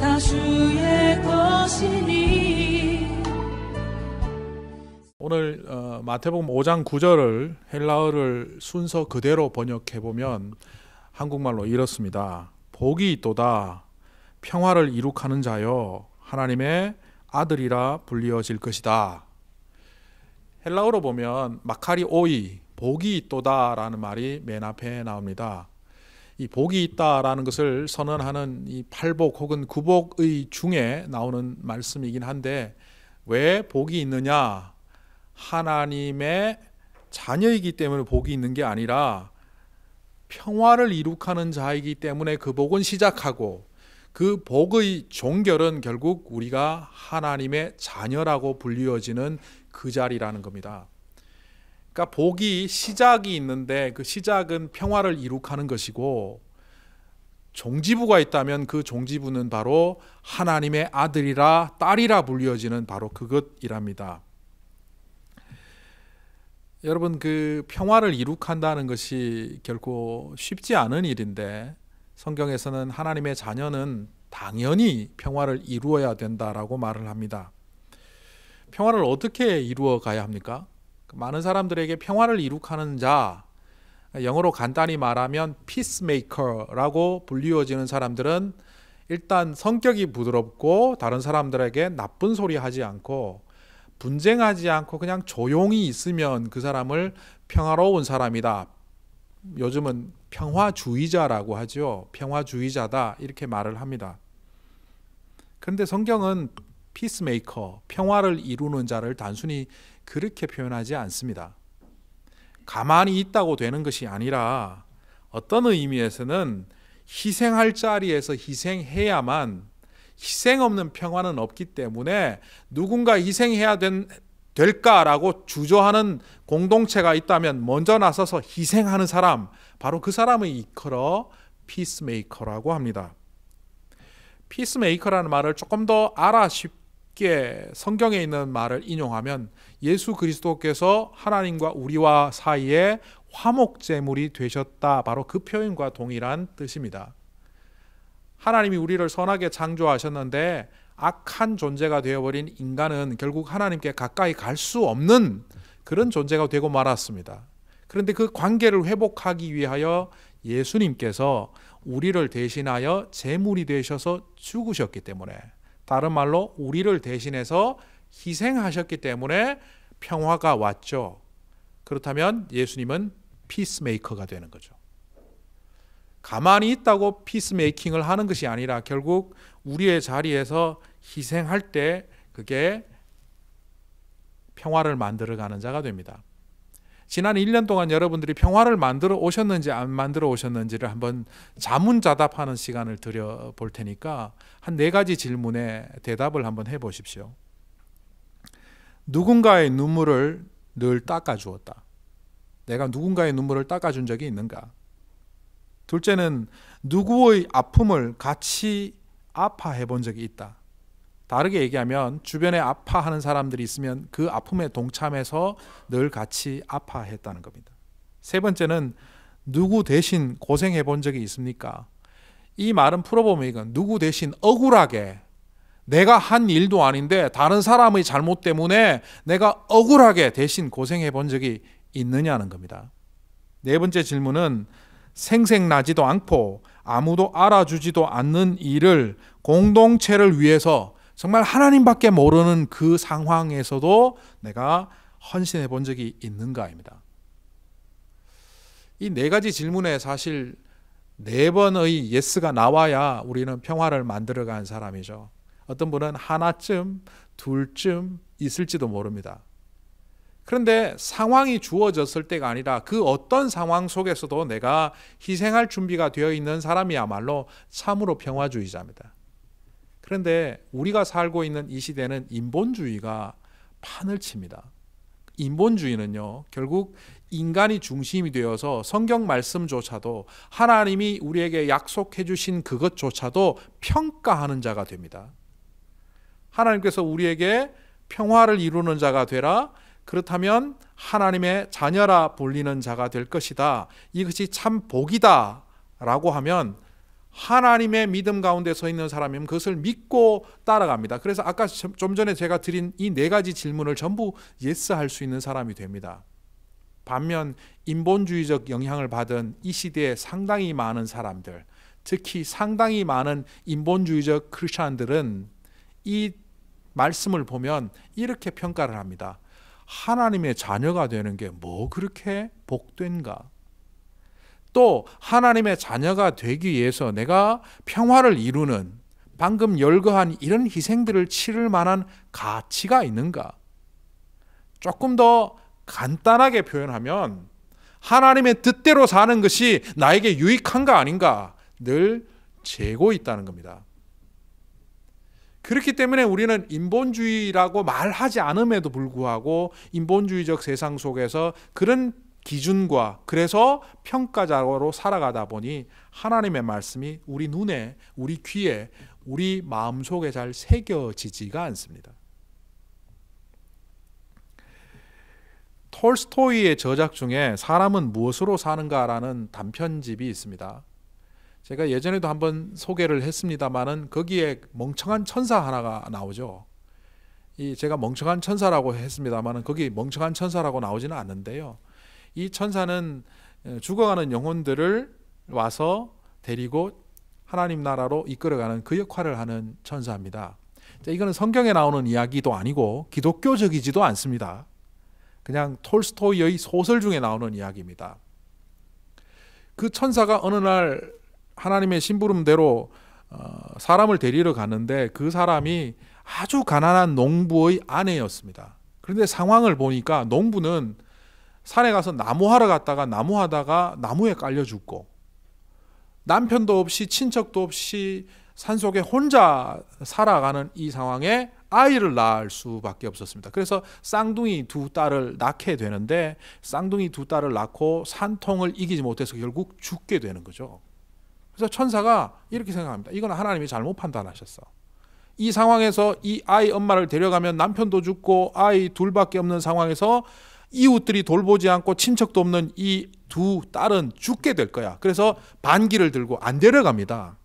다 주의 것이니. 오늘 마태복음 5장 9절을 헬라어를 순서 그대로 번역해보면 한국말로 이렇습니다. 복이 있도다. 평화를 이룩하는 자여 하나님의 아들이라 불리어질 것이다. 헬라어로 보면 마카리 오이, 복이 있도다 라는 말이 맨 앞에 나옵니다. 이 복이 있다라는 것을 선언하는 이 팔복 혹은 구복의 중에 나오는 말씀이긴 한데, 왜 복이 있느냐? 하나님의 자녀이기 때문에 복이 있는 게 아니라 평화를 이룩하는 자이기 때문에 그 복은 시작하고, 그 복의 종결은 결국 우리가 하나님의 자녀라고 불리어지는 그 자리라는 겁니다. 그러니까 복이 시작이 있는데 그 시작은 평화를 이룩하는 것이고, 종지부가 있다면 그 종지부는 바로 하나님의 아들이라 딸이라 불리어지는 바로 그것이랍니다. 여러분, 그 평화를 이룩한다는 것이 결코 쉽지 않은 일인데, 성경에서는 하나님의 자녀는 당연히 평화를 이루어야 된다라고 말을 합니다. 평화를 어떻게 이루어 가야 합니까? 많은 사람들에게 평화를 이룩하는 자, 영어로 간단히 말하면 peacemaker라고 불리워지는 사람들은 일단 성격이 부드럽고 다른 사람들에게 나쁜 소리 하지 않고 분쟁하지 않고 그냥 조용히 있으면 그 사람을 평화로운 사람이다. 요즘은 평화주의자라고 하죠. 평화주의자다 이렇게 말을 합니다. 그런데 성경은 피스메이커, 평화를 이루는 자를 단순히 그렇게 표현하지 않습니다. 가만히 있다고 되는 것이 아니라 어떤 의미에서는 희생할 자리에서 희생해야만, 희생 없는 평화는 없기 때문에 누군가 희생해야 될까라고 주저하는 공동체가 있다면 먼저 나서서 희생하는 사람, 바로 그 사람을 일컬어 피스메이커라고 합니다. 피스메이커라는 말을 조금 더 쉽게 성경에 있는 말을 인용하면 예수 그리스도께서 하나님과 우리와 사이에 화목제물이 되셨다, 바로 그 표현과 동일한 뜻입니다. 하나님이 우리를 선하게 창조하셨는데 악한 존재가 되어버린 인간은 결국 하나님께 가까이 갈 수 없는 그런 존재가 되고 말았습니다. 그런데 그 관계를 회복하기 위하여 예수님께서 우리를 대신하여 제물이 되셔서 죽으셨기 때문에, 다른 말로 우리를 대신해서 희생하셨기 때문에 평화가 왔죠. 그렇다면 예수님은 피스메이커가 되는 거죠. 가만히 있다고 피스메이킹을 하는 것이 아니라 결국 우리의 자리에서 희생할 때 그게 평화를 만들어가는 자가 됩니다. 지난 1년 동안 여러분들이 평화를 만들어 오셨는지 안 만들어 오셨는지를 한번 자문자답하는 시간을 드려볼 테니까 한 4가지 질문에 대답을 한번 해보십시오. 누군가의 눈물을 늘 닦아주었다. 내가 누군가의 눈물을 닦아준 적이 있는가? 둘째는 누구의 아픔을 같이 아파해 본 적이 있다. 다르게 얘기하면 주변에 아파하는 사람들이 있으면 그 아픔에 동참해서 늘 같이 아파했다는 겁니다. 세 번째는 누구 대신 고생해 본 적이 있습니까? 이 말은 풀어보면 이건 누구 대신 억울하게, 내가 한 일도 아닌데 다른 사람의 잘못 때문에 내가 억울하게 대신 고생해 본 적이 있느냐는 겁니다. 네 번째 질문은 생색나지도 않고 아무도 알아주지도 않는 일을 공동체를 위해서 정말 하나님밖에 모르는 그 상황에서도 내가 헌신해 본 적이 있는가입니다. 이 4가지 질문에 사실 4번의 예스가 나와야 우리는 평화를 만들어가는 사람이죠. 어떤 분은 하나쯤, 둘쯤 있을지도 모릅니다. 그런데 상황이 주어졌을 때가 아니라 그 어떤 상황 속에서도 내가 희생할 준비가 되어 있는 사람이야말로 참으로 평화주의자입니다. 그런데 우리가 살고 있는 이 시대는 인본주의가 판을 칩니다. 인본주의는요, 결국 인간이 중심이 되어서 성경 말씀조차도, 하나님이 우리에게 약속해 주신 그것조차도 평가하는 자가 됩니다. 하나님께서 우리에게 평화를 이루는 자가 되라, 그렇다면 하나님의 자녀라 불리는 자가 될 것이다, 이것이 참 복이다 라고 하면 하나님의 믿음 가운데 서 있는 사람이면 그것을 믿고 따라갑니다. 그래서 아까 좀 전에 제가 드린 이 네 가지 질문을 전부 예스 할 수 있는 사람이 됩니다. 반면 인본주의적 영향을 받은 이 시대에 상당히 많은 사람들, 특히 상당히 많은 인본주의적 크리스천들은 이 말씀을 보면 이렇게 평가를 합니다. 하나님의 자녀가 되는 게 뭐 그렇게 복된가? 또 하나님의 자녀가 되기 위해서 내가 평화를 이루는 방금 열거한 이런 희생들을 치를 만한 가치가 있는가? 조금 더 간단하게 표현하면 하나님의 뜻대로 사는 것이 나에게 유익한가 아닌가 늘 재고 있다는 겁니다. 그렇기 때문에 우리는 인본주의라고 말하지 않음에도 불구하고 인본주의적 세상 속에서 그런 기준과 그래서 평가자로 살아가다 보니 하나님의 말씀이 우리 눈에, 우리 귀에, 우리 마음속에 잘 새겨지지가 않습니다. 톨스토이의 저작 중에 사람은 무엇으로 사는가라는 단편집이 있습니다. 제가 예전에도 한번 소개를 했습니다마는 거기에 멍청한 천사 하나가 나오죠. 제가 멍청한 천사라고 했습니다마는 거기 멍청한 천사라고 나오지는 않는데요. 이 천사는 죽어가는 영혼들을 와서 데리고 하나님 나라로 이끌어가는 그 역할을 하는 천사입니다. 이거는 성경에 나오는 이야기도 아니고 기독교적이지도 않습니다. 그냥 톨스토이의 소설 중에 나오는 이야기입니다. 그 천사가 어느 날 하나님의 심부름대로 사람을 데리러 갔는데 그 사람이 아주 가난한 농부의 아내였습니다. 그런데 상황을 보니까 농부는 산에 가서 나무하러 갔다가 나무하다가 나무에 깔려 죽고 남편도 없이 친척도 없이 산속에 혼자 살아가는 이 상황에 아이를 낳을 수밖에 없었습니다. 그래서 쌍둥이 두 딸을 낳게 되는데 쌍둥이 두 딸을 낳고 산통을 이기지 못해서 결국 죽게 되는 거죠. 그래서 천사가 이렇게 생각합니다. 이건 하나님이 잘못 판단하셨어. 이 상황에서 이 아이 엄마를 데려가면 남편도 죽고 아이 둘밖에 없는 상황에서 이웃들이 돌보지 않고 친척도 없는 이 두 딸은 죽게 될 거야. 그래서 반기를 들고 안 데려갑니다.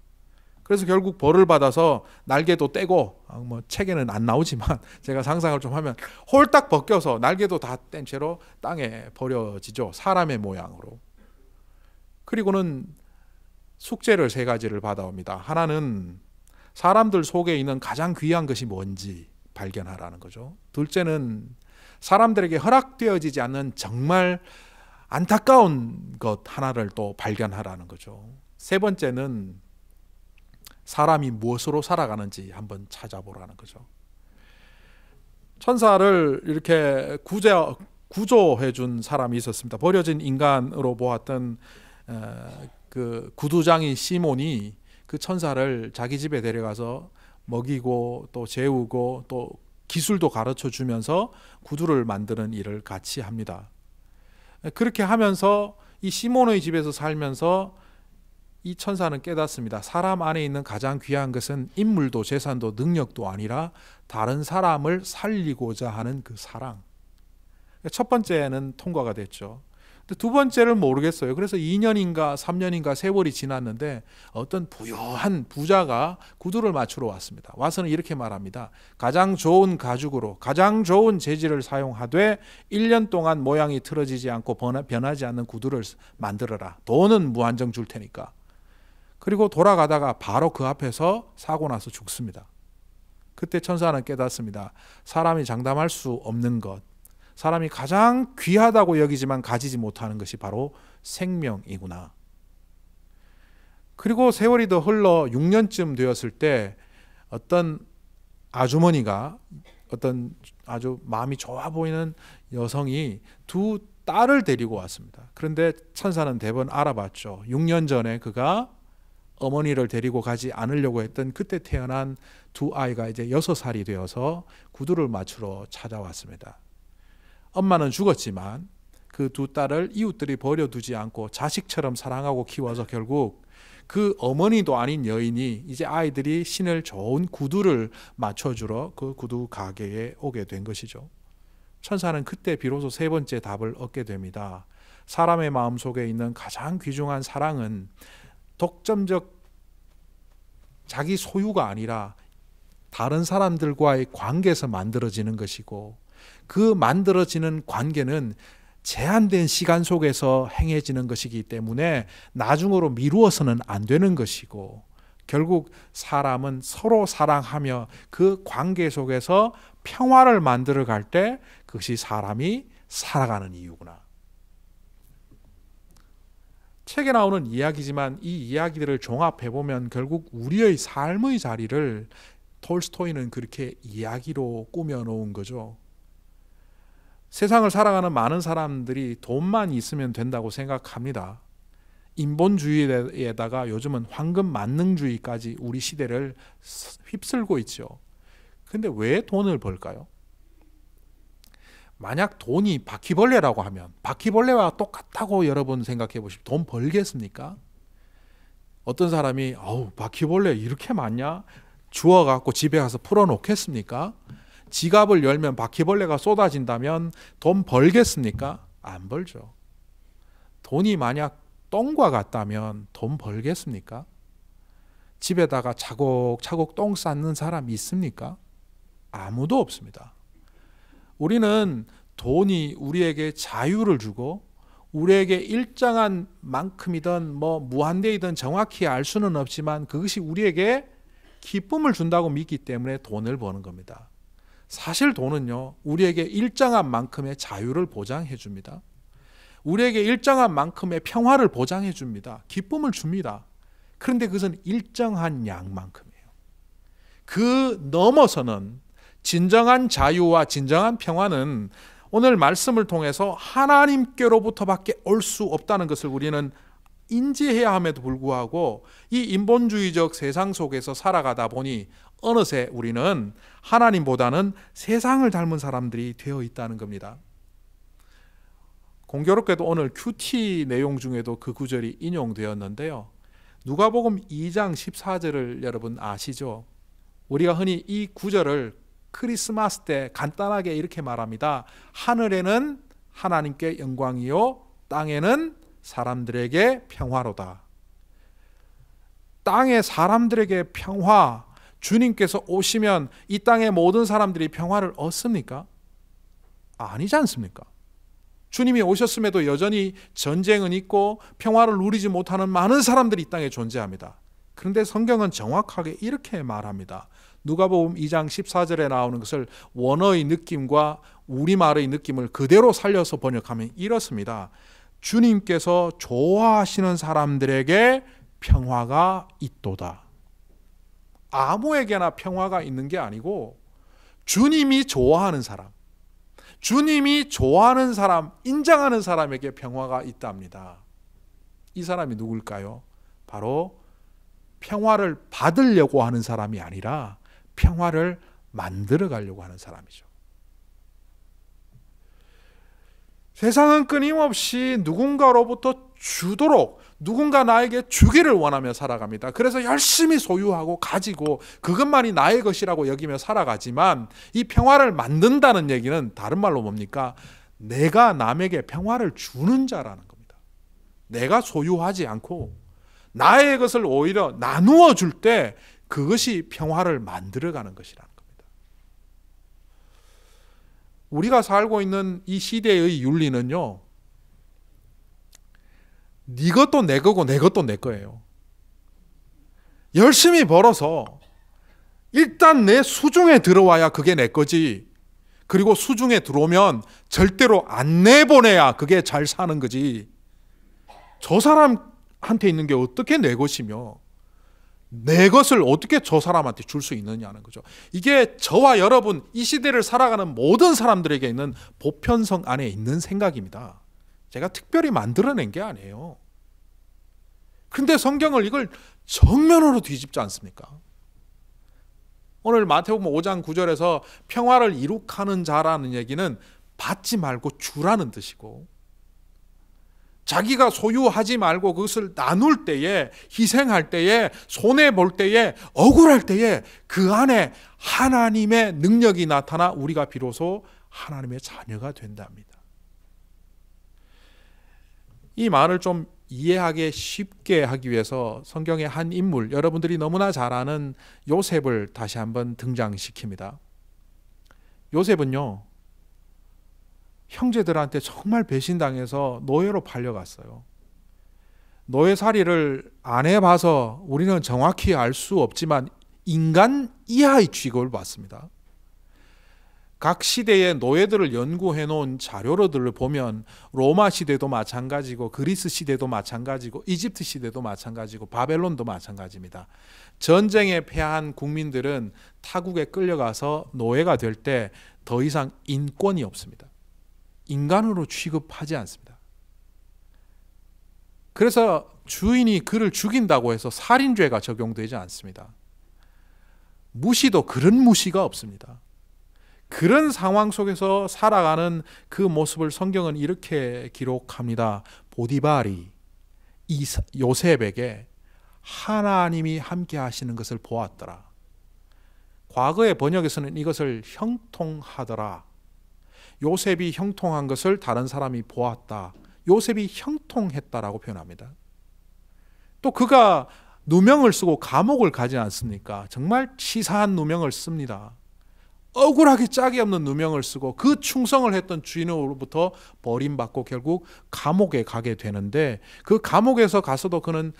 그래서 결국 벌을 받아서 날개도 떼고 책에는 안 나오지만 제가 상상을 좀 하면 홀딱 벗겨서 날개도 다 뗀 채로 땅에 버려지죠. 사람의 모양으로. 그리고는 숙제를 세 가지를 받아옵니다. 하나는 사람들 속에 있는 가장 귀한 것이 뭔지 발견하라는 거죠. 둘째는 사람들에게 허락되어지지 않는 정말 안타까운 것 하나를 또 발견하라는 거죠. 세 번째는 사람이 무엇으로 살아가는지 한번 찾아보라는 거죠. 천사를 이렇게 구조해 준 사람이 있었습니다. 버려진 인간으로 보았던 그 구두장이 시몬이 그 천사를 자기 집에 데려가서 먹이고 또 재우고 또 기술도 가르쳐 주면서 구두를 만드는 일을 같이 합니다. 그렇게 하면서 이 시몬의 집에서 살면서 이 천사는 깨닫습니다. 사람 안에 있는 가장 귀한 것은 인물도 재산도 능력도 아니라 다른 사람을 살리고자 하는 그 사랑. 첫 번째는 통과가 됐죠. 근데 두 번째를 모르겠어요. 그래서 2년인가 3년인가 세월이 지났는데 어떤 부유한 부자가 구두를 맞추러 왔습니다. 와서는 이렇게 말합니다. 가장 좋은 가죽으로 가장 좋은 재질을 사용하되 1년 동안 모양이 틀어지지 않고 변하지 않는 구두를 만들어라. 돈은 무한정 줄 테니까. 그리고 돌아가다가 바로 그 앞에서 사고 나서 죽습니다. 그때 천사는 깨닫습니다. 사람이 장담할 수 없는 것, 사람이 가장 귀하다고 여기지만 가지지 못하는 것이 바로 생명이구나. 그리고 세월이 더 흘러 6년쯤 되었을 때 어떤 아주머니가 어떤 아주 마음이 좋아 보이는 여성이 두 딸을 데리고 왔습니다. 그런데 천사는 대번 알아봤죠. 6년 전에 그가 어머니를 데리고 가지 않으려고 했던 그때 태어난 두 아이가 이제 6살이 되어서 구두를 맞추러 찾아왔습니다. 엄마는 죽었지만 그 두 딸을 이웃들이 버려두지 않고 자식처럼 사랑하고 키워서 결국 그 어머니도 아닌 여인이 이제 아이들이 신을 좋은 구두를 맞춰주러 그 구두 가게에 오게 된 것이죠. 천사는 그때 비로소 세 번째 답을 얻게 됩니다. 사람의 마음 속에 있는 가장 귀중한 사랑은 독점적 자기 소유가 아니라 다른 사람들과의 관계에서 만들어지는 것이고, 그 만들어지는 관계는 제한된 시간 속에서 행해지는 것이기 때문에 나중으로 미루어서는 안 되는 것이고, 결국 사람은 서로 사랑하며 그 관계 속에서 평화를 만들어 갈 때 그것이 사람이 살아가는 이유구나. 책에 나오는 이야기지만 이 이야기들을 종합해보면 결국 우리의 삶의 자리를 톨스토이는 그렇게 이야기로 꾸며놓은 거죠. 세상을 살아가는 많은 사람들이 돈만 있으면 된다고 생각합니다. 인본주의에다가 요즘은 황금 만능주의까지 우리 시대를 휩쓸고 있죠. 근데 왜 돈을 벌까요? 만약 돈이 바퀴벌레라고 하면 바퀴벌레와 똑같다고 여러분 생각해 보십시오. 돈 벌겠습니까? 어떤 사람이 바퀴벌레 이렇게 많냐? 주워갖고 집에 가서 풀어놓겠습니까? 지갑을 열면 바퀴벌레가 쏟아진다면 돈 벌겠습니까? 안 벌죠. 돈이 만약 똥과 같다면 돈 벌겠습니까? 집에다가 차곡차곡 똥 쌓는 사람 있습니까? 아무도 없습니다. 우리는 돈이 우리에게 자유를 주고 우리에게 일정한 만큼이든 무한대이든 정확히 알 수는 없지만 그것이 우리에게 기쁨을 준다고 믿기 때문에 돈을 버는 겁니다. 사실 돈은요, 우리에게 일정한 만큼의 자유를 보장해 줍니다. 우리에게 일정한 만큼의 평화를 보장해 줍니다. 기쁨을 줍니다. 그런데 그것은 일정한 양만큼이에요. 그 넘어서는 진정한 자유와 진정한 평화는 오늘 말씀을 통해서 하나님께로부터밖에 올 수 없다는 것을 우리는 인지해야 함에도 불구하고 이 인본주의적 세상 속에서 살아가다 보니 어느새 우리는 하나님보다는 세상을 닮은 사람들이 되어 있다는 겁니다. 공교롭게도 오늘 큐티 내용 중에도 그 구절이 인용되었는데요. 누가복음 2장 14절을 여러분 아시죠? 우리가 흔히 이 구절을 크리스마스 때 간단하게 이렇게 말합니다. 하늘에는 하나님께 영광이요 땅에는 사람들에게 평화로다. 땅에 사람들에게 평화, 주님께서 오시면 이 땅의 모든 사람들이 평화를 얻습니까? 아니지 않습니까? 주님이 오셨음에도 여전히 전쟁은 있고 평화를 누리지 못하는 많은 사람들이 이 땅에 존재합니다. 그런데 성경은 정확하게 이렇게 말합니다. 누가복음 2장 14절에 나오는 것을 원어의 느낌과 우리말의 느낌을 그대로 살려서 번역하면 이렇습니다. 주님께서 좋아하시는 사람들에게 평화가 있도다. 아무에게나 평화가 있는 게 아니고 주님이 좋아하는 사람, 주님이 좋아하는 사람, 인정하는 사람에게 평화가 있답니다. 이 사람이 누굴까요? 바로 평화를 받으려고 하는 사람이 아니라 평화를 만들어 가려고 하는 사람이죠. 세상은 끊임없이 누군가로부터 주도록, 누군가 나에게 주기를 원하며 살아갑니다. 그래서 열심히 소유하고 가지고 그것만이 나의 것이라고 여기며 살아가지만 이 평화를 만든다는 얘기는 다른 말로 뭡니까? 내가 남에게 평화를 주는 자라는 겁니다. 내가 소유하지 않고 나의 것을 오히려 나누어 줄 때 그것이 평화를 만들어가는 것이라는 겁니다. 우리가 살고 있는 이 시대의 윤리는요, 네 것도 내 거고 내 것도 내 거예요. 열심히 벌어서 일단 내 수중에 들어와야 그게 내 거지. 그리고 수중에 들어오면 절대로 안 내보내야 그게 잘 사는 거지. 저 사람한테 있는 게 어떻게 내 것이며 내 것을 어떻게 저 사람한테 줄 수 있느냐는 거죠. 이게 저와 여러분 이 시대를 살아가는 모든 사람들에게 있는 보편성 안에 있는 생각입니다. 제가 특별히 만들어낸 게 아니에요. 그런데 성경을 이걸 정면으로 뒤집지 않습니까? 오늘 마태복음 5장 9절에서 평화를 이룩하는 자라는 얘기는 받지 말고 주라는 뜻이고, 자기가 소유하지 말고 그것을 나눌 때에, 희생할 때에, 손해볼 때에, 억울할 때에 그 안에 하나님의 능력이 나타나 우리가 비로소 하나님의 자녀가 된답니다. 이 말을 좀 이해하기 쉽게 하기 위해서 성경의 한 인물, 여러분들이 너무나 잘 아는 요셉을 다시 한번 등장시킵니다. 요셉은요, 형제들한테 정말 배신당해서 노예로 팔려갔어요. 노예살이를 안 해봐서 우리는 정확히 알 수 없지만 인간 이하의 취급을 받습니다. 각 시대의 노예들을 연구해 놓은 자료들을 보면 로마 시대도 마찬가지고 그리스 시대도 마찬가지고 이집트 시대도 마찬가지고 바벨론도 마찬가지입니다. 전쟁에 패한 국민들은 타국에 끌려가서 노예가 될 때 더 이상 인권이 없습니다. 인간으로 취급하지 않습니다. 그래서 주인이 그를 죽인다고 해서 살인죄가 적용되지 않습니다. 무시도 그런 무시가 없습니다. 그런 상황 속에서 살아가는 그 모습을 성경은 이렇게 기록합니다. 보디발이 요셉에게 하나님이 함께 하시는 것을 보았더라. 과거의 번역에서는 이것을 형통하더라. 요셉이 형통한 것을 다른 사람이 보았다. 요셉이 형통했다라고 표현합니다. 또 그가 누명을 쓰고 감옥을 가지 않습니까? 정말 치사한 누명을 씁니다. 억울하게 짝이 없는 누명을 쓰고 그 충성을 했던 주인으로부터 버림받고 결국 감옥에 가게 되는데, 그 감옥에서 가서도 그는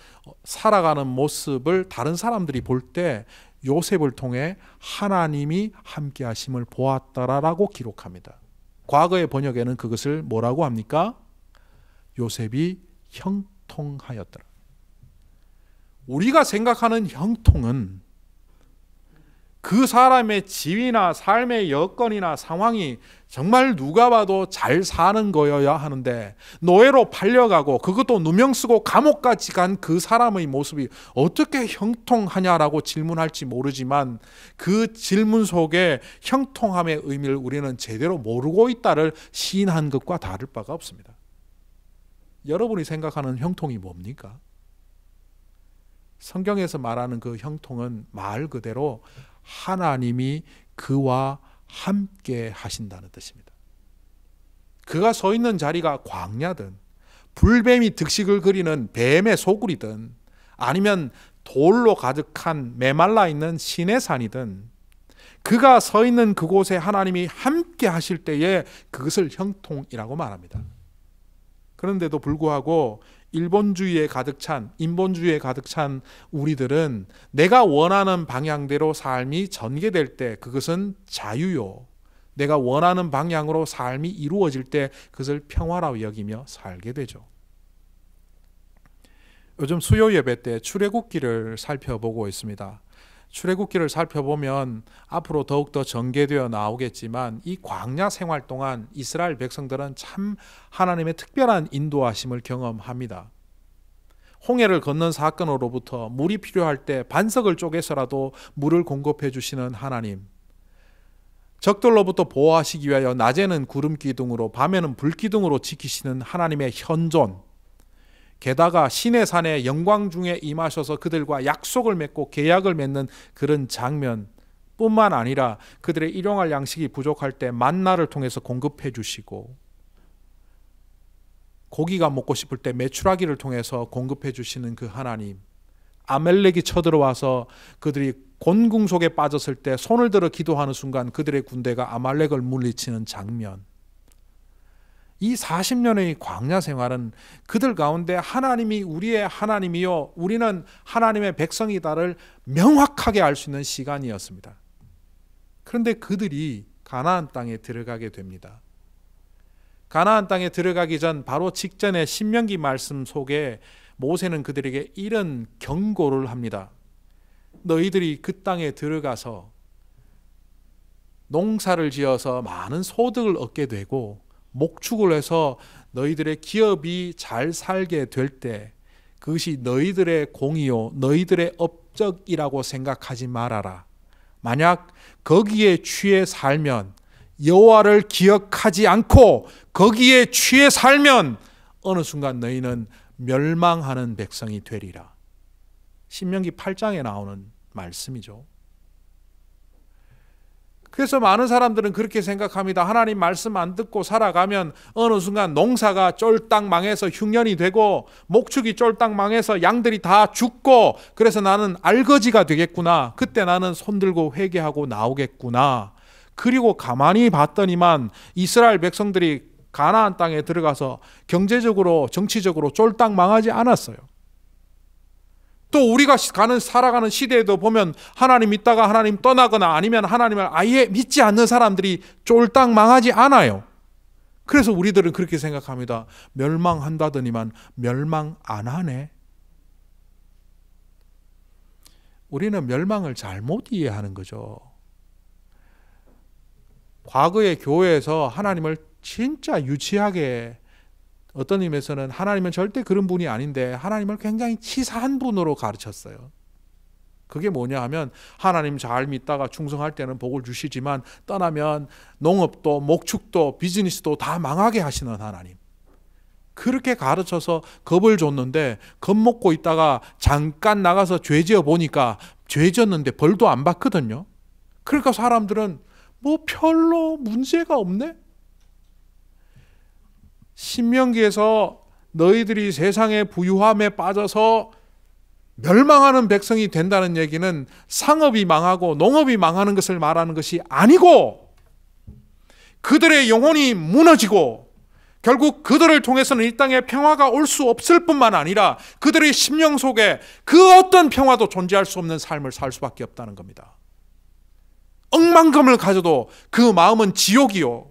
살아가는 모습을 다른 사람들이 볼 때 요셉을 통해 하나님이 함께 하심을 보았다라고 기록합니다. 과거의 번역에는 그것을 뭐라고 합니까? 요셉이 형통하였더라. 우리가 생각하는 형통은 그 사람의 지위나 삶의 여건이나 상황이 정말 누가 봐도 잘 사는 거여야 하는데, 노예로 팔려가고 그것도 누명 쓰고 감옥까지 간 그 사람의 모습이 어떻게 형통하냐라고 질문할지 모르지만 그 질문 속에 형통함의 의미를 우리는 제대로 모르고 있다를 시인한 것과 다를 바가 없습니다. 여러분이 생각하는 형통이 뭡니까? 성경에서 말하는 그 형통은 말 그대로 하나님이 그와 함께 하신다는 뜻입니다. 그가 서 있는 자리가 광야든 불뱀이 득식을 그리는 뱀의 소굴이든 아니면 돌로 가득한 메말라 있는 시내산이든 그가 서 있는 그곳에 하나님이 함께 하실 때에 그것을 형통이라고 말합니다. 그런데도 불구하고 인본주의에 가득 찬 우리들은 내가 원하는 방향대로 삶이 전개될 때 그것은 자유요, 내가 원하는 방향으로 삶이 이루어질 때 그것을 평화라고 여기며 살게 되죠. 요즘 수요 예배 때 출애굽기를 살펴보고 있습니다. 출애굽기를 살펴보면 앞으로 더욱더 전개되어 나오겠지만 이 광야 생활 동안 이스라엘 백성들은 참 하나님의 특별한 인도하심을 경험합니다. 홍해를 건넌 사건으로부터 물이 필요할 때 반석을 쪼개서라도 물을 공급해 주시는 하나님, 적들로부터 보호하시기 위하여 낮에는 구름 기둥으로 밤에는 불 기둥으로 지키시는 하나님의 현존, 게다가 시내산의 영광 중에 임하셔서 그들과 약속을 맺고 계약을 맺는 그런 장면 뿐만 아니라 그들의 일용할 양식이 부족할 때 만나를 통해서 공급해 주시고, 고기가 먹고 싶을 때 메추라기를 통해서 공급해 주시는 그 하나님, 아멜렉이 쳐들어와서 그들이 곤궁 속에 빠졌을 때 손을 들어 기도하는 순간 그들의 군대가 아말렉을 물리치는 장면, 이 40년의 광야 생활은 그들 가운데 하나님이 우리의 하나님이요 우리는 하나님의 백성이다를 명확하게 알 수 있는 시간이었습니다. 그런데 그들이 가나안 땅에 들어가게 됩니다. 가나안 땅에 들어가기 전 바로 직전에 신명기 말씀 속에 모세는 그들에게 이런 경고를 합니다. 너희들이 그 땅에 들어가서 농사를 지어서 많은 소득을 얻게 되고 목축을 해서 너희들의 기업이 잘 살게 될 때 그것이 너희들의 공이요 너희들의 업적이라고 생각하지 말아라. 만약 거기에 취해 살면, 여호와를 기억하지 않고 거기에 취해 살면 어느 순간 너희는 멸망하는 백성이 되리라. 신명기 8장에 나오는 말씀이죠. 그래서 많은 사람들은 그렇게 생각합니다. 하나님 말씀 안 듣고 살아가면 어느 순간 농사가 쫄딱 망해서 흉년이 되고 목축이 쫄딱 망해서 양들이 다 죽고 그래서 나는 알거지가 되겠구나. 그때 나는 손들고 회개하고 나오겠구나. 그리고 가만히 봤더니만 이스라엘 백성들이 가나안 땅에 들어가서 경제적으로 정치적으로 쫄딱 망하지 않았어요. 또 우리가 살아가는 시대에도 보면 하나님 믿다가 하나님 떠나거나 아니면 하나님을 아예 믿지 않는 사람들이 쫄딱 망하지 않아요. 그래서 우리들은 그렇게 생각합니다. 멸망한다더니만 멸망 안 하네. 우리는 멸망을 잘못 이해하는 거죠. 과거의 교회에서 하나님을 진짜 유치하게, 어떤 의미에서는 하나님은 절대 그런 분이 아닌데 하나님을 굉장히 치사한 분으로 가르쳤어요. 그게 뭐냐 하면 하나님 잘 믿다가 충성할 때는 복을 주시지만 떠나면 농업도 목축도 비즈니스도 다 망하게 하시는 하나님. 그렇게 가르쳐서 겁을 줬는데 겁먹고 있다가 잠깐 나가서 죄 지어 보니까 죄 지었는데 벌도 안 받거든요. 그러니까 사람들은 뭐 별로 문제가 없네? 신명기에서 너희들이 세상의 부유함에 빠져서 멸망하는 백성이 된다는 얘기는 상업이 망하고 농업이 망하는 것을 말하는 것이 아니고 그들의 영혼이 무너지고 결국 그들을 통해서는 이 땅에 평화가 올 수 없을 뿐만 아니라 그들의 심령 속에 그 어떤 평화도 존재할 수 없는 삶을 살 수밖에 없다는 겁니다. 억만금을 가져도 그 마음은 지옥이요.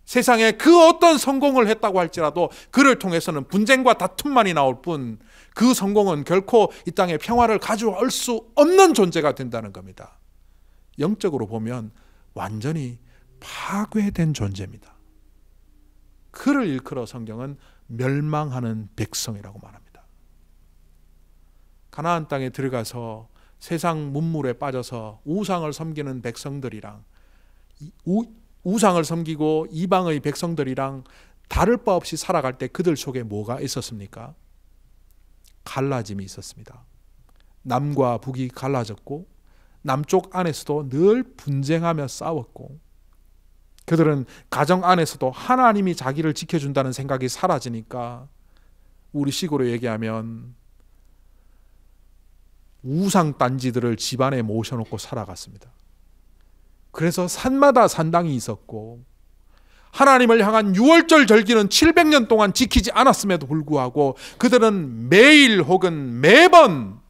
세상에 그 어떤 성공을 했다고 할지라도 그를 통해서는 분쟁과 다툼만이 나올 뿐 그 성공은 결코 이 땅에 평화를 가져올 수 없는 존재가 된다는 겁니다. 영적으로 보면 완전히 파괴된 존재입니다. 그를 일컬어 성경은 멸망하는 백성이라고 말합니다. 가나안 땅에 들어가서 세상 문물에 빠져서 우상을 섬기는 백성들이랑 우상을 섬기고 이방의 백성들이랑 다를 바 없이 살아갈 때 그들 속에 뭐가 있었습니까? 갈라짐이 있었습니다. 남과 북이 갈라졌고 남쪽 안에서도 늘 분쟁하며 싸웠고 그들은 가정 안에서도 하나님이 자기를 지켜준다는 생각이 사라지니까 우리 식으로 얘기하면 우상 단지들을 집안에 모셔놓고 살아갔습니다. 그래서 산마다 산당이 있었고 하나님을 향한 유월절 절기는 700년 동안 지키지 않았음에도 불구하고 그들은 매일 혹은 매번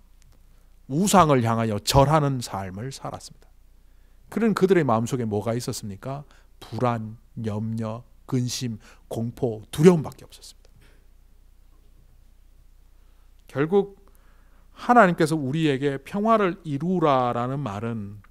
우상을 향하여 절하는 삶을 살았습니다. 그런 그들의 마음속에 뭐가 있었습니까? 불안, 염려, 근심, 공포, 두려움밖에 없었습니다. 결국 하나님께서 우리에게 평화를 이루라라는 말은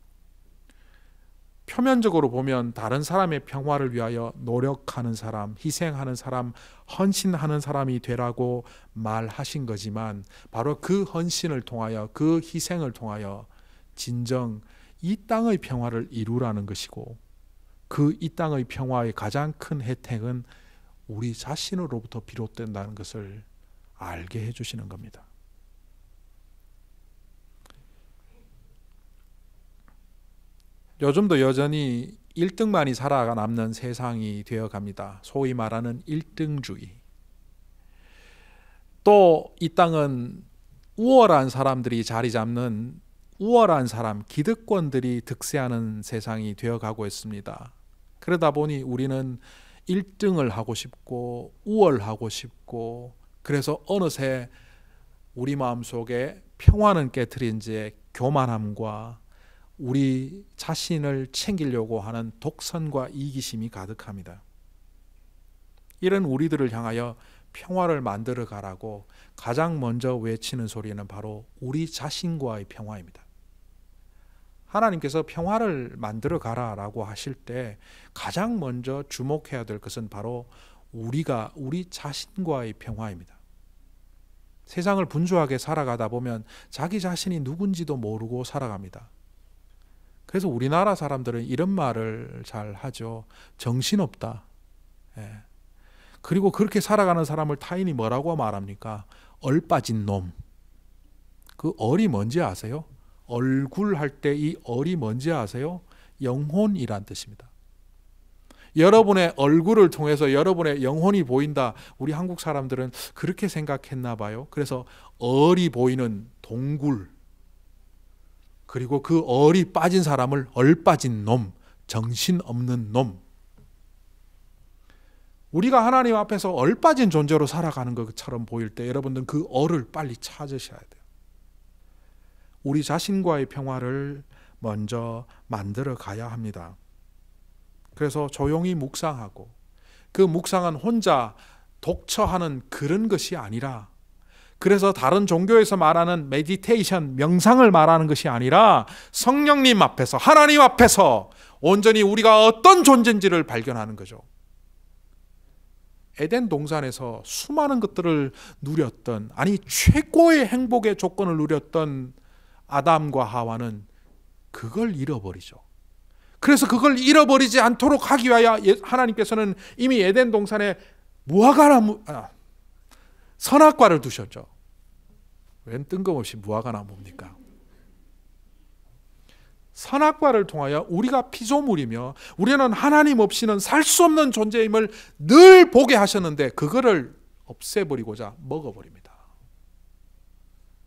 표면적으로 보면 다른 사람의 평화를 위하여 노력하는 사람, 희생하는 사람, 헌신하는 사람이 되라고 말하신 거지만 바로 그 헌신을 통하여 그 희생을 통하여 진정 이 땅의 평화를 이루라는 것이고 그 이 땅의 평화의 가장 큰 혜택은 우리 자신으로부터 비롯된다는 것을 알게 해주시는 겁니다. 요즘도 여전히 1등만이 살아남는 세상이 되어갑니다. 소위 말하는 1등주의. 또 이 땅은 우월한 사람들이 자리 잡는 우월한 사람, 기득권들이 득세하는 세상이 되어가고 있습니다. 그러다 보니 우리는 1등을 하고 싶고 우월하고 싶고 그래서 어느새 우리 마음속에 평화는 깨트린 채 교만함과 우리 자신을 챙기려고 하는 독선과 이기심이 가득합니다. 이런 우리들을 향하여 평화를 만들어 가라고 가장 먼저 외치는 소리는 바로 우리 자신과의 평화입니다. 하나님께서 평화를 만들어 가라라고 하실 때 가장 먼저 주목해야 될 것은 바로 우리가 우리 자신과의 평화입니다. 세상을 분주하게 살아가다 보면 자기 자신이 누군지도 모르고 살아갑니다. 그래서 우리나라 사람들은 이런 말을 잘 하죠. 정신없다. 예. 그리고 그렇게 살아가는 사람을 타인이 뭐라고 말합니까? 얼빠진 놈. 그 얼이 뭔지 아세요? 얼굴 할 때 이 얼이 뭔지 아세요? 영혼이란 뜻입니다. 여러분의 얼굴을 통해서 여러분의 영혼이 보인다. 우리 한국 사람들은 그렇게 생각했나 봐요. 그래서 얼이 보이는 동굴, 그리고 그 얼이 빠진 사람을 얼 빠진 놈, 정신없는 놈. 우리가 하나님 앞에서 얼 빠진 존재로 살아가는 것처럼 보일 때 여러분들은 그 얼을 빨리 찾으셔야 돼요. 우리 자신과의 평화를 먼저 만들어 가야 합니다. 그래서 조용히 묵상하고, 그 묵상은 혼자 독처하는 그런 것이 아니라, 그래서 다른 종교에서 말하는 메디테이션, 명상을 말하는 것이 아니라 성령님 앞에서, 하나님 앞에서 온전히 우리가 어떤 존재인지를 발견하는 거죠. 에덴 동산에서 수많은 것들을 누렸던, 아니 최고의 행복의 조건을 누렸던 아담과 하와는 그걸 잃어버리죠. 그래서 그걸 잃어버리지 않도록 하기 위하여 하나님께서는 이미 에덴 동산에 선악과를 두셨죠. 웬 뜬금없이 무화과나무입니까? 선악과를 통하여 우리가 피조물이며 우리는 하나님 없이는 살 수 없는 존재임을 늘 보게 하셨는데 그거를 없애버리고자 먹어버립니다.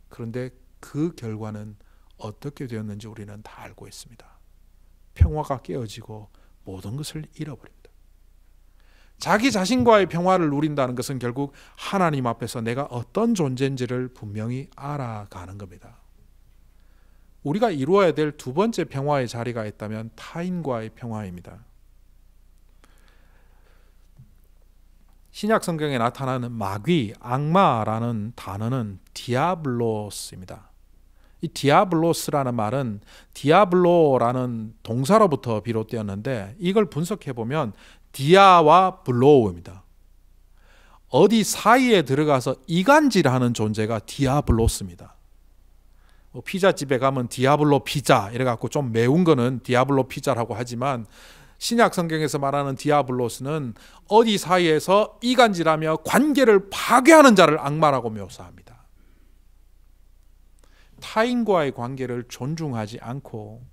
그런데 그 결과는 어떻게 되었는지 우리는 다 알고 있습니다. 평화가 깨어지고 모든 것을 잃어버립니다. 자기 자신과의 평화를 누린다는 것은 결국 하나님 앞에서 내가 어떤 존재인지를 분명히 알아가는 겁니다. 우리가 이루어야 될 두 번째 평화의 자리가 있다면 타인과의 평화입니다. 신약 성경에 나타나는 마귀, 악마라는 단어는 디아블로스입니다. 이 디아블로스라는 말은 디아블로라는 동사로부터 비롯되었는데 이걸 분석해 보면 디아와 블로우입니다. 어디 사이에 들어가서 이간질하는 존재가 디아블로스입니다. 피자집에 가면 디아블로 피자 이래갖고 좀 매운 거는 디아블로 피자라고 하지만 신약 성경에서 말하는 디아블로스는 어디 사이에서 이간질하며 관계를 파괴하는 자를 악마라고 묘사합니다. 타인과의 관계를 존중하지 않고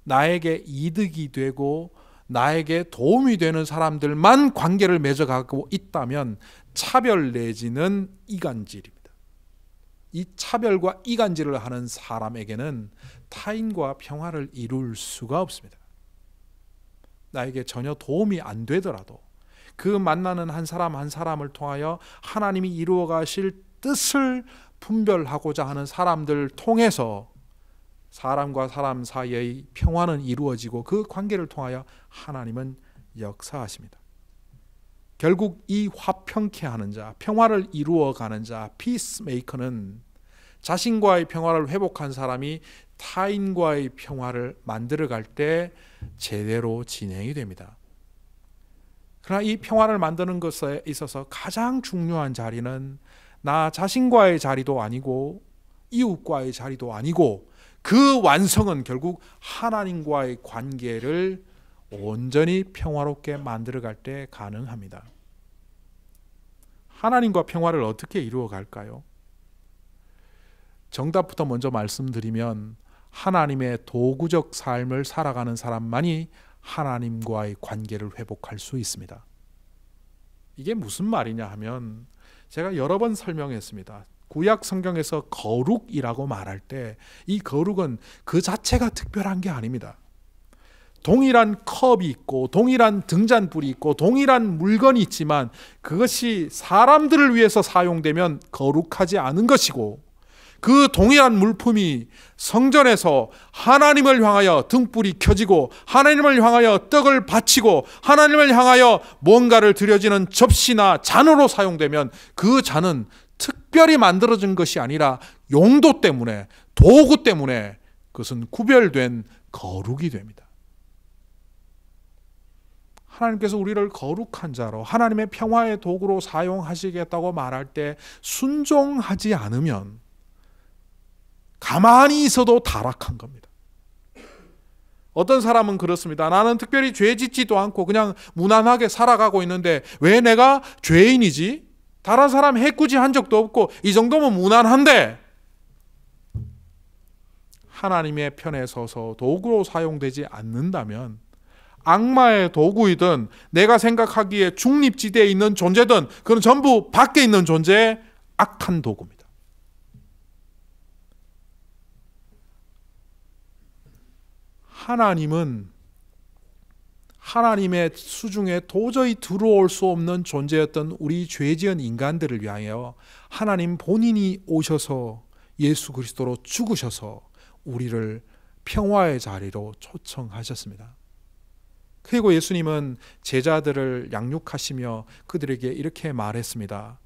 나에게 이득이 되고 나에게 도움이 되는 사람들만 관계를 맺어가고 있다면 차별 내지는 이간질입니다. 이 차별과 이간질을 하는 사람에게는 타인과 평화를 이룰 수가 없습니다. 나에게 전혀 도움이 안 되더라도 그 만나는 한 사람 한 사람을 통하여 하나님이 이루어 가실 뜻을 분별하고자 하는 사람들 통해서 사람과 사람 사이의 평화는 이루어지고 그 관계를 통하여 하나님은 역사하십니다. 결국 이 화평케 하는 자, 평화를 이루어가는 자, 피스메이커는 자신과의 평화를 회복한 사람이 타인과의 평화를 만들어갈 때 제대로 진행이 됩니다. 그러나 이 평화를 만드는 것에 있어서 가장 중요한 자리는 나 자신과의 자리도 아니고 이웃과의 자리도 아니고 그 완성은 결국 하나님과의 관계를 온전히 평화롭게 만들어갈 때 가능합니다. 하나님과 평화를 어떻게 이루어갈까요? 정답부터 먼저 말씀드리면 하나님의 도구적 삶을 살아가는 사람만이 하나님과의 관계를 회복할 수 있습니다. 이게 무슨 말이냐 하면 제가 여러 번 설명했습니다. 구약 성경에서 거룩이라고 말할 때 이 거룩은 그 자체가 특별한 게 아닙니다. 동일한 컵이 있고 동일한 등잔불이 있고 동일한 물건이 있지만 그것이 사람들을 위해서 사용되면 거룩하지 않은 것이고 그 동일한 물품이 성전에서 하나님을 향하여 등불이 켜지고 하나님을 향하여 떡을 바치고 하나님을 향하여 뭔가를 드려지는 접시나 잔으로 사용되면 그 잔은 특별히 만들어진 것이 아니라 용도 때문에 도구 때문에 그것은 구별된 거룩이 됩니다. 하나님께서 우리를 거룩한 자로 하나님의 평화의 도구로 사용하시겠다고 말할 때 순종하지 않으면 가만히 있어도 타락한 겁니다. 어떤 사람은 그렇습니다. 나는 특별히 죄 짓지도 않고 그냥 무난하게 살아가고 있는데 왜 내가 죄인이지? 다른 사람 해꾸지 한 적도 없고 이 정도면 무난한데 하나님의 편에 서서 도구로 사용되지 않는다면 악마의 도구이든 내가 생각하기에 중립지대에 있는 존재든 그건 전부 밖에 있는 존재의 악한 도구입니다. 하나님은 하나님의 수중에 도저히 들어올 수 없는 존재였던 우리 죄지은 인간들을 위하여 하나님 본인이 오셔서 예수 그리스도로 죽으셔서 우리를 평화의 자리로 초청하셨습니다. 그리고 예수님은 제자들을 양육하시며 그들에게 이렇게 말했습니다.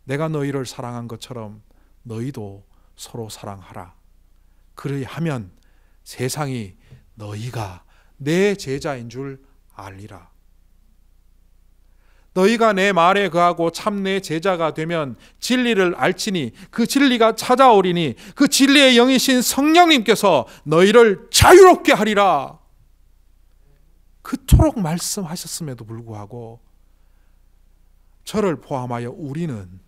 내가 너희를 사랑한 것처럼 너희도 서로 사랑하라. 그리하면 세상이 너희가 내 제자인 줄 알리라. 너희가 내 말에 거하고 참 내 제자가 되면 진리를 알지니 그 진리가 찾아오리니 그 진리의 영이신 성령님께서 너희를 자유롭게 하리라. 그토록 말씀하셨음에도 불구하고 저를 포함하여 우리는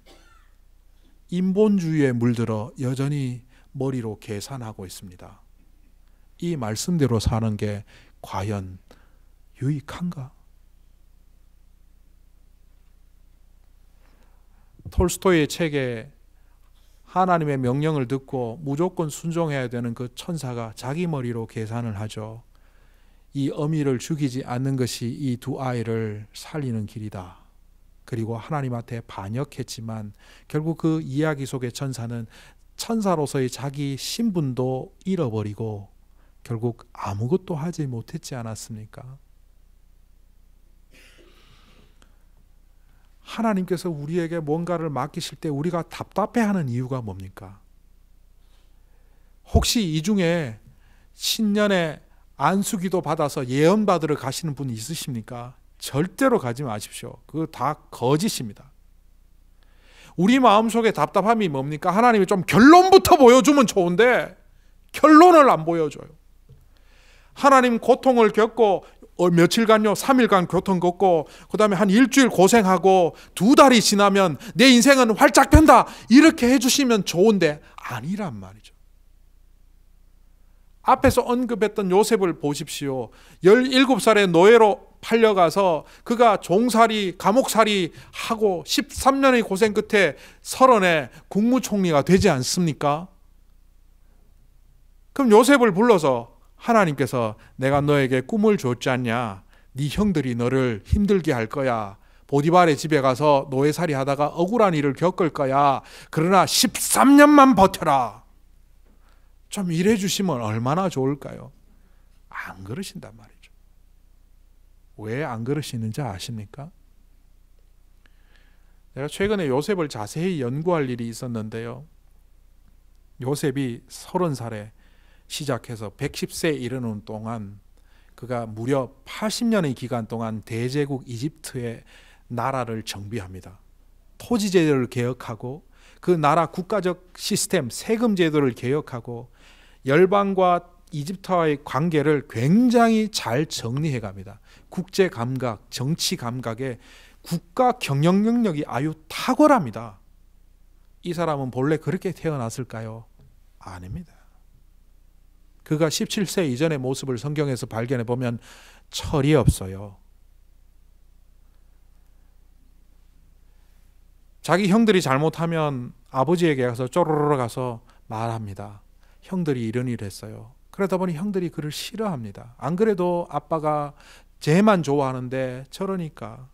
인본주의에 물들어 여전히 머리로 계산하고 있습니다. 이 말씀대로 사는 게 과연 유익한가? 톨스토이의 책에 하나님의 명령을 듣고 무조건 순종해야 되는 그 천사가 자기 머리로 계산을 하죠. 이 어미를 죽이지 않는 것이 이 두 아이를 살리는 길이다. 그리고 하나님 앞에 반역했지만 결국 그 이야기 속의 천사는 천사로서의 자기 신분도 잃어버리고 결국 아무것도 하지 못했지 않았습니까? 하나님께서 우리에게 뭔가를 맡기실 때 우리가 답답해하는 이유가 뭡니까? 혹시 이 중에 신년에 안수기도 받아서 예언 받으러 가시는 분이 있으십니까? 절대로 가지 마십시오. 그거 다 거짓입니다. 우리 마음속에 답답함이 뭡니까? 하나님이 좀 결론부터 보여주면 좋은데 결론을 안 보여줘요. 하나님 고통을 겪고 며칠간요 3일간 고통 겪고 그 다음에 한 일주일 고생하고 2달이 지나면 내 인생은 활짝 편다 이렇게 해주시면 좋은데 아니란 말이죠. 앞에서 언급했던 요셉을 보십시오. 17살의 노예로 팔려가서 그가 종살이 감옥살이 하고 13년의 고생 끝에 30에 국무총리가 되지 않습니까? 그럼 요셉을 불러서 하나님께서 내가 너에게 꿈을 줬지 않냐? 네 형들이 너를 힘들게 할 거야. 보디발의 집에 가서 노예살이 하다가 억울한 일을 겪을 거야. 그러나 13년만 버텨라. 좀 일해 주시면 얼마나 좋을까요? 안 그러신단 말이죠. 왜 안 그러시는지 아십니까? 내가 최근에 요셉을 자세히 연구할 일이 있었는데요. 요셉이 30살에 시작해서 110세에 이르는 동안 그가 무려 80년의 기간 동안 대제국 이집트의 나라를 정비합니다. 토지 제도를 개혁하고 그 나라 국가적 시스템 세금 제도를 개혁하고 열방과 이집트와의 관계를 굉장히 잘 정리해 갑니다. 국제 감각, 정치 감각에 국가 경영 능력이 아주 탁월합니다. 이 사람은 본래 그렇게 태어났을까요? 아닙니다. 그가 17세 이전의 모습을 성경에서 발견해 보면 철이 없어요. 자기 형들이 잘못하면 아버지에게 가서 쪼르르 가서 말합니다. 형들이 이런 일을 했어요. 그러다 보니 형들이 그를 싫어합니다. 안 그래도 아빠가 쟤만 좋아하는데 저러니까.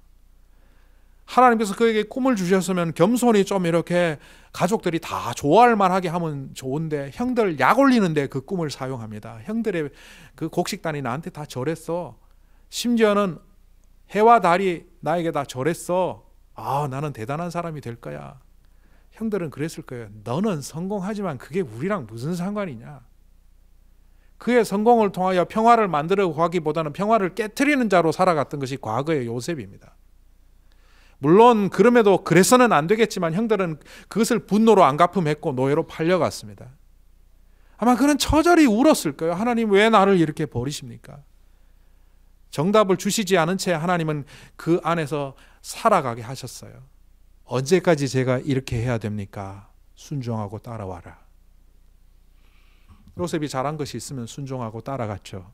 하나님께서 그에게 꿈을 주셨으면 겸손히 좀 이렇게 가족들이 다 좋아할 만하게 하면 좋은데 형들 약 올리는데 그 꿈을 사용합니다. 형들의 그 곡식단이 나한테 다 절했어. 심지어는 해와 달이 나에게 다 절했어. 아, 나는 대단한 사람이 될 거야. 형들은 그랬을 거예요. 너는 성공하지만 그게 우리랑 무슨 상관이냐. 그의 성공을 통하여 평화를 만들려고 하기보다는 평화를 깨트리는 자로 살아갔던 것이 과거의 요셉입니다. 물론 그럼에도 그래서는 안 되겠지만 형들은 그것을 분노로 안갚음했고 노예로 팔려갔습니다. 아마 그는 처절히 울었을 거예요. 하나님 왜 나를 이렇게 버리십니까? 정답을 주시지 않은 채 하나님은 그 안에서 살아가게 하셨어요. 언제까지 제가 이렇게 해야 됩니까? 순종하고 따라와라. 요셉이 잘한 것이 있으면 순종하고 따라갔죠.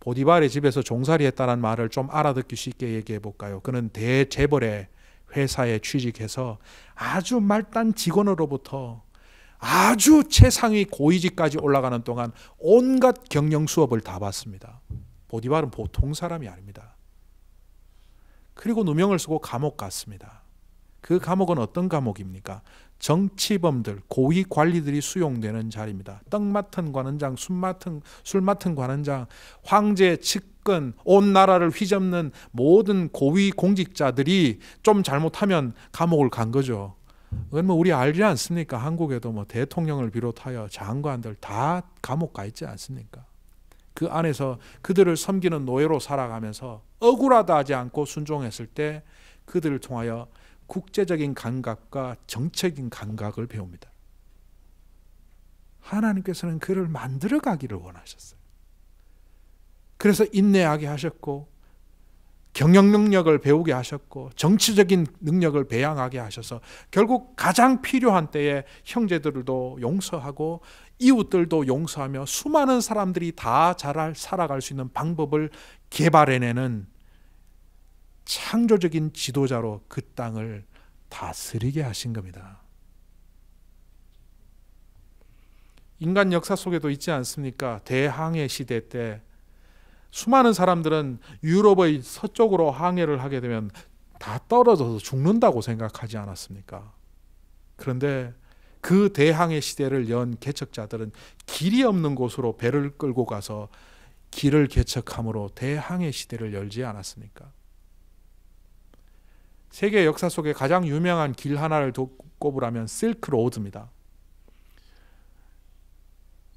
보디발의 집에서 종살이했다는 말을 좀 알아듣기 쉽게 얘기해 볼까요? 그는 대재벌의 회사에 취직해서 아주 말단 직원으로부터 아주 최상위 고위직까지 올라가는 동안 온갖 경영 수업을 다 받습니다. 보디발은 보통 사람이 아닙니다. 그리고 누명을 쓰고 감옥 갔습니다. 그 감옥은 어떤 감옥입니까? 정치범들, 고위 관리들이 수용되는 자리입니다. 떡 맡은 관원장, 술 맡은 관원장, 황제, 측근, 온 나라를 휘젓는 모든 고위 공직자들이 좀 잘못하면 감옥을 간 거죠. 그건 뭐 우리 알지 않습니까? 한국에도 뭐 대통령을 비롯하여 장관들 다 감옥 가 있지 않습니까? 그 안에서 그들을 섬기는 노예로 살아가면서 억울하다 하지 않고 순종했을 때 그들을 통하여 국제적인 감각과 정책인 감각을 배웁니다. 하나님께서는 그를 만들어 가기를 원하셨어요. 그래서 인내하게 하셨고 경영 능력을 배우게 하셨고 정치적인 능력을 배양하게 하셔서 결국 가장 필요한 때에 형제들도 용서하고 이웃들도 용서하며 수많은 사람들이 다 잘 살아갈 수 있는 방법을 개발해내는 창조적인 지도자로 그 땅을 다스리게 하신 겁니다. 인간 역사 속에도 있지 않습니까? 대항해 시대 때 수많은 사람들은 유럽의 서쪽으로 항해를 하게 되면 다 떨어져서 죽는다고 생각하지 않았습니까? 그런데 그 대항해 시대를 연 개척자들은 길이 없는 곳으로 배를 끌고 가서 길을 개척함으로 대항해 시대를 열지 않았습니까? 세계 역사 속에 가장 유명한 길 하나를 꼽으라면 실크로드입니다.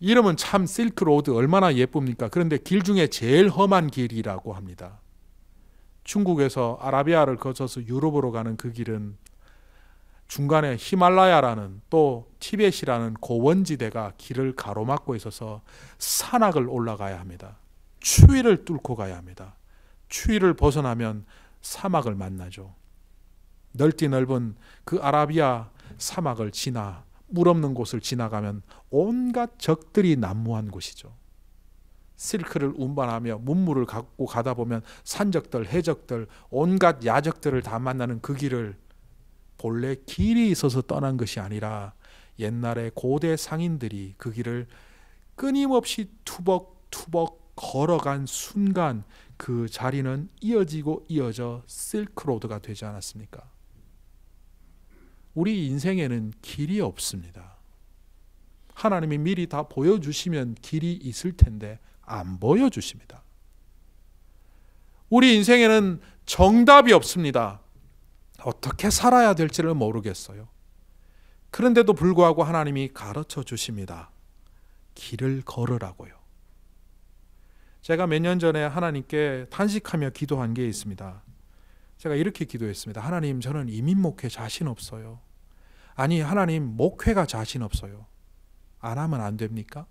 이름은 참 실크로드 얼마나 예쁩니까? 그런데 길 중에 제일 험한 길이라고 합니다. 중국에서 아라비아를 거쳐서 유럽으로 가는 그 길은 중간에 히말라야라는 또 티벳이라는 고원지대가 길을 가로막고 있어서 산악을 올라가야 합니다. 추위를 뚫고 가야 합니다. 추위를 벗어나면 사막을 만나죠. 넓디 넓은 그 아라비아 사막을 지나 물 없는 곳을 지나가면 온갖 적들이 난무한 곳이죠. 실크를 운반하며 문물을 갖고 가다 보면 산적들, 해적들, 온갖 야적들을 다 만나는 그 길을 본래 길이 있어서 떠난 것이 아니라 옛날에 고대 상인들이 그 길을 끊임없이 투벅투벅 걸어간 순간 그 자리는 이어지고 이어져 실크로드가 되지 않았습니까? 우리 인생에는 길이 없습니다. 하나님이 미리 다 보여주시면 길이 있을 텐데 안 보여주십니다. 우리 인생에는 정답이 없습니다. 어떻게 살아야 될지를 모르겠어요. 그런데도 불구하고 하나님이 가르쳐 주십니다. 길을 걸으라고요. 제가 몇 년 전에 하나님께 탄식하며 기도한 게 있습니다. 제가 이렇게 기도했습니다. 하나님, 저는 이민 목회 자신 없어요. 아니, 하나님, 목회가 자신 없어요. 안 하면 안 됩니까?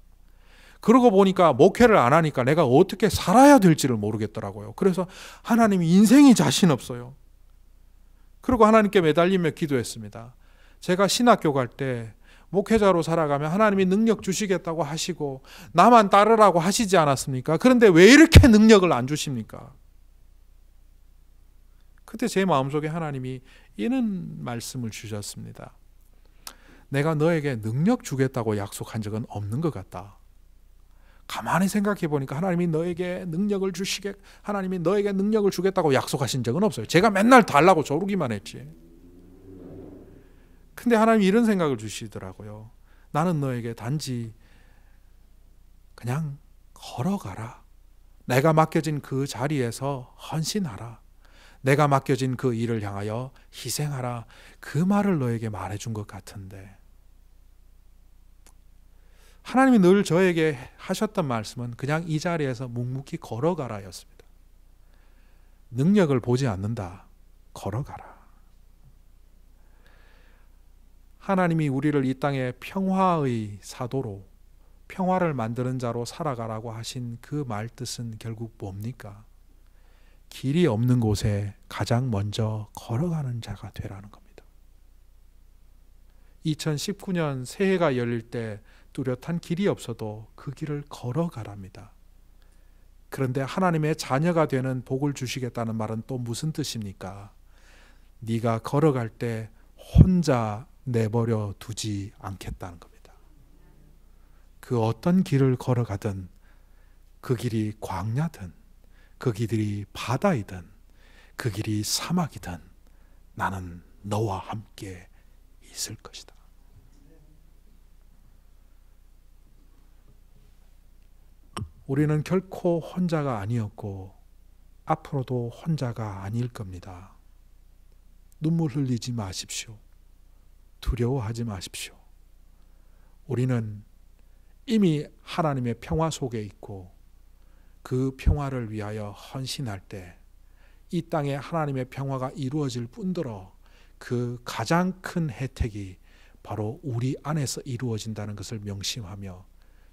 그러고 보니까 목회를 안 하니까 내가 어떻게 살아야 될지를 모르겠더라고요. 그래서 하나님, 인생이 자신 없어요. 그리고 하나님께 매달리며 기도했습니다. 제가 신학교 갈 때 목회자로 살아가면 하나님이 능력 주시겠다고 하시고 나만 따르라고 하시지 않았습니까? 그런데 왜 이렇게 능력을 안 주십니까? 그때 제 마음속에 하나님이 이런 말씀을 주셨습니다. 내가 너에게 능력 주겠다고 약속한 적은 없는 것 같다. 가만히 생각해 보니까 하나님이 너에게 능력을 하나님이 너에게 능력을 주겠다고 약속하신 적은 없어요. 제가 맨날 달라고 조르기만 했지. 근데 하나님이 이런 생각을 주시더라고요. 나는 너에게 단지 그냥 걸어가라. 내가 맡겨진 그 자리에서 헌신하라. 내가 맡겨진 그 일을 향하여 희생하라. 그 말을 너에게 말해준 것 같은데 하나님이 늘 저에게 하셨던 말씀은 그냥 이 자리에서 묵묵히 걸어가라 였습니다. 능력을 보지 않는다. 걸어가라. 하나님이 우리를 이 땅에 평화의 사도로 평화를 만드는 자로 살아가라고 하신 그 말뜻은 결국 뭡니까? 길이 없는 곳에 가장 먼저 걸어가는 자가 되라는 겁니다. 2019년 새해가 열릴 때 뚜렷한 길이 없어도 그 길을 걸어가랍니다. 그런데 하나님의 자녀가 되는 복을 주시겠다는 말은 또 무슨 뜻입니까? 네가 걸어갈 때 혼자 내버려 두지 않겠다는 겁니다. 그 어떤 길을 걸어가든 그 길이 광야든 그 길이 바다이든 그 길이 사막이든 나는 너와 함께 있을 것이다. 우리는 결코 혼자가 아니었고 앞으로도 혼자가 아닐 겁니다. 눈물 흘리지 마십시오. 두려워하지 마십시오. 우리는 이미 하나님의 평화 속에 있고 그 평화를 위하여 헌신할 때 이 땅에 하나님의 평화가 이루어질 뿐더러 그 가장 큰 혜택이 바로 우리 안에서 이루어진다는 것을 명심하며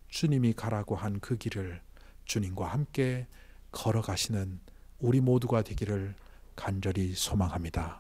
주님이 가라고 한 그 길을 주님과 함께 걸어가시는 우리 모두가 되기를 간절히 소망합니다.